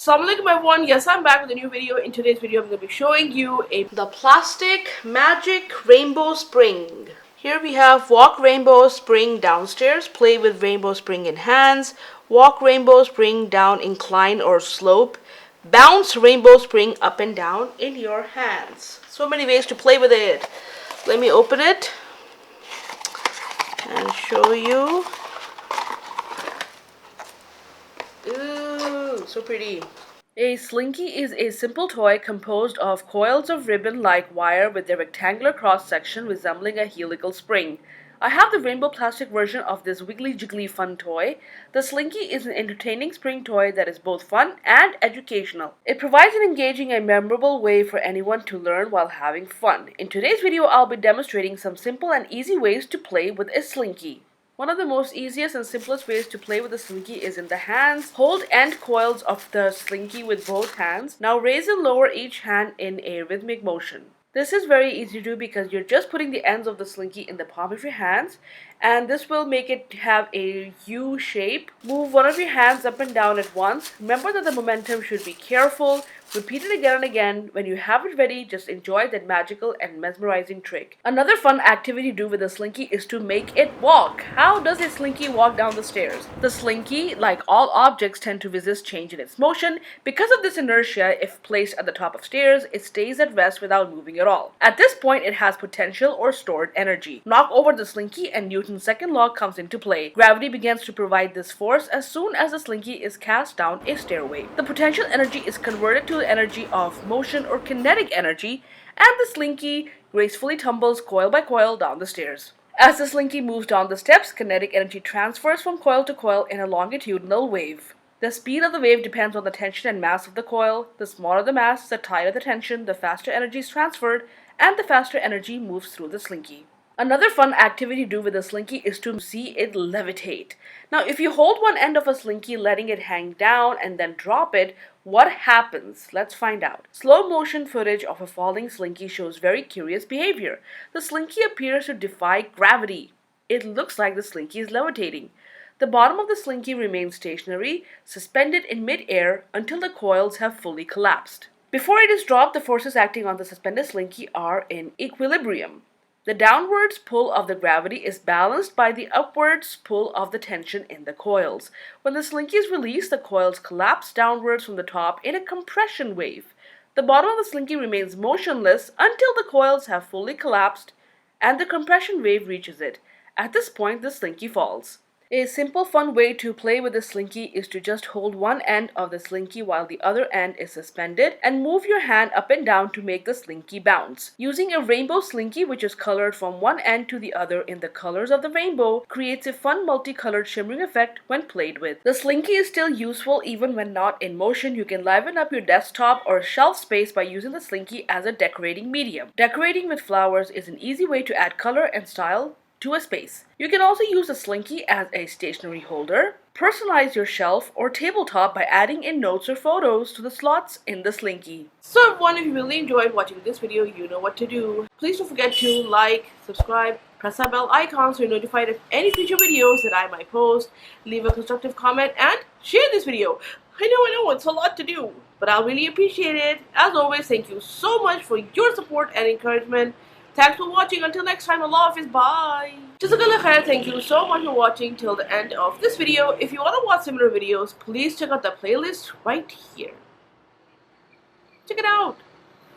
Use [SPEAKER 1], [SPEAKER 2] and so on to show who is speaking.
[SPEAKER 1] Assalamu alaikum everyone, yes I'm back with a new video. In today's video I'm going to be showing you the plastic magic rainbow spring. Here we have walk rainbow spring downstairs, play with rainbow spring in hands, walk rainbow spring down incline or slope, bounce rainbow spring up and down in your hands. So many ways to play with it. Let me open it and show you. Ooh, so pretty. A slinky is a simple toy composed of coils of ribbon-like wire with a rectangular cross-section resembling a helical spring. I have the rainbow plastic version of this wiggly jiggly fun toy. The Slinky is an entertaining spring toy that is both fun and educational. It provides an engaging and memorable way for anyone to learn while having fun. In today's video, I'll be demonstrating some simple and easy ways to play with a Slinky. One of the most easiest and simplest ways to play with the Slinky is in the hands. Hold end coils of the Slinky with both hands. Now raise and lower each hand in a rhythmic motion. This is very easy to do because you're just putting the ends of the Slinky in the palm of your hands, and this will make it have a U shape. Move one of your hands up and down at once. Remember that the momentum should be careful. Repeat it again and again. When you have it ready, just enjoy that magical and mesmerizing trick. Another fun activity to do with a Slinky is to make it walk. How does a Slinky walk down the stairs? The Slinky, like all objects, tend to resist change in its motion. Because of this inertia, if placed at the top of stairs, it stays at rest without moving at all. At this point, it has potential or stored energy. Knock over the Slinky and Newton's second law comes into play. Gravity begins to provide this force as soon as the Slinky is cast down a stairway. The potential energy is converted to the energy of motion or kinetic energy, and the Slinky gracefully tumbles coil by coil down the stairs. As the Slinky moves down the steps, kinetic energy transfers from coil to coil in a longitudinal wave. The speed of the wave depends on the tension and mass of the coil. The smaller the mass, the tighter the tension, the faster energy is transferred, and the faster energy moves through the Slinky. Another fun activity to do with a Slinky is to see it levitate. Now, if you hold one end of a Slinky, letting it hang down and then drop it, what happens? Let's find out. Slow motion footage of a falling Slinky shows very curious behavior. The Slinky appears to defy gravity. It looks like the Slinky is levitating. The bottom of the Slinky remains stationary, suspended in mid-air until the coils have fully collapsed. Before it is dropped, the forces acting on the suspended Slinky are in equilibrium. The downwards pull of the gravity is balanced by the upwards pull of the tension in the coils. When the Slinky is released, the coils collapse downwards from the top in a compression wave. The bottom of the Slinky remains motionless until the coils have fully collapsed and the compression wave reaches it. At this point, the Slinky falls. A simple fun way to play with the Slinky is to just hold one end of the Slinky while the other end is suspended and move your hand up and down to make the Slinky bounce. Using a rainbow Slinky, which is colored from one end to the other in the colors of the rainbow, creates a fun multicolored shimmering effect when played with. The Slinky is still useful even when not in motion. You can liven up your desktop or shelf space by using the Slinky as a decorating medium. Decorating with flowers is an easy way to add color and style to a space. You can also use a Slinky as a stationery holder. Personalize your shelf or tabletop by adding in notes or photos to the slots in the Slinky. So everyone, if you really enjoyed watching this video, you know what to do. Please don't forget to like, subscribe, press that bell icon so you're notified of any future videos that I might post. Leave a constructive comment and share this video. I know, it's a lot to do, but I'll really appreciate it. As always, thank you so much for your support and encouragement. Thanks for watching. Until next time, Allah Hafiz. Bye. Jazakallah khair. Thank you so much for watching till the end of this video. If you want to watch similar videos, please check out the playlist right here. Check it out.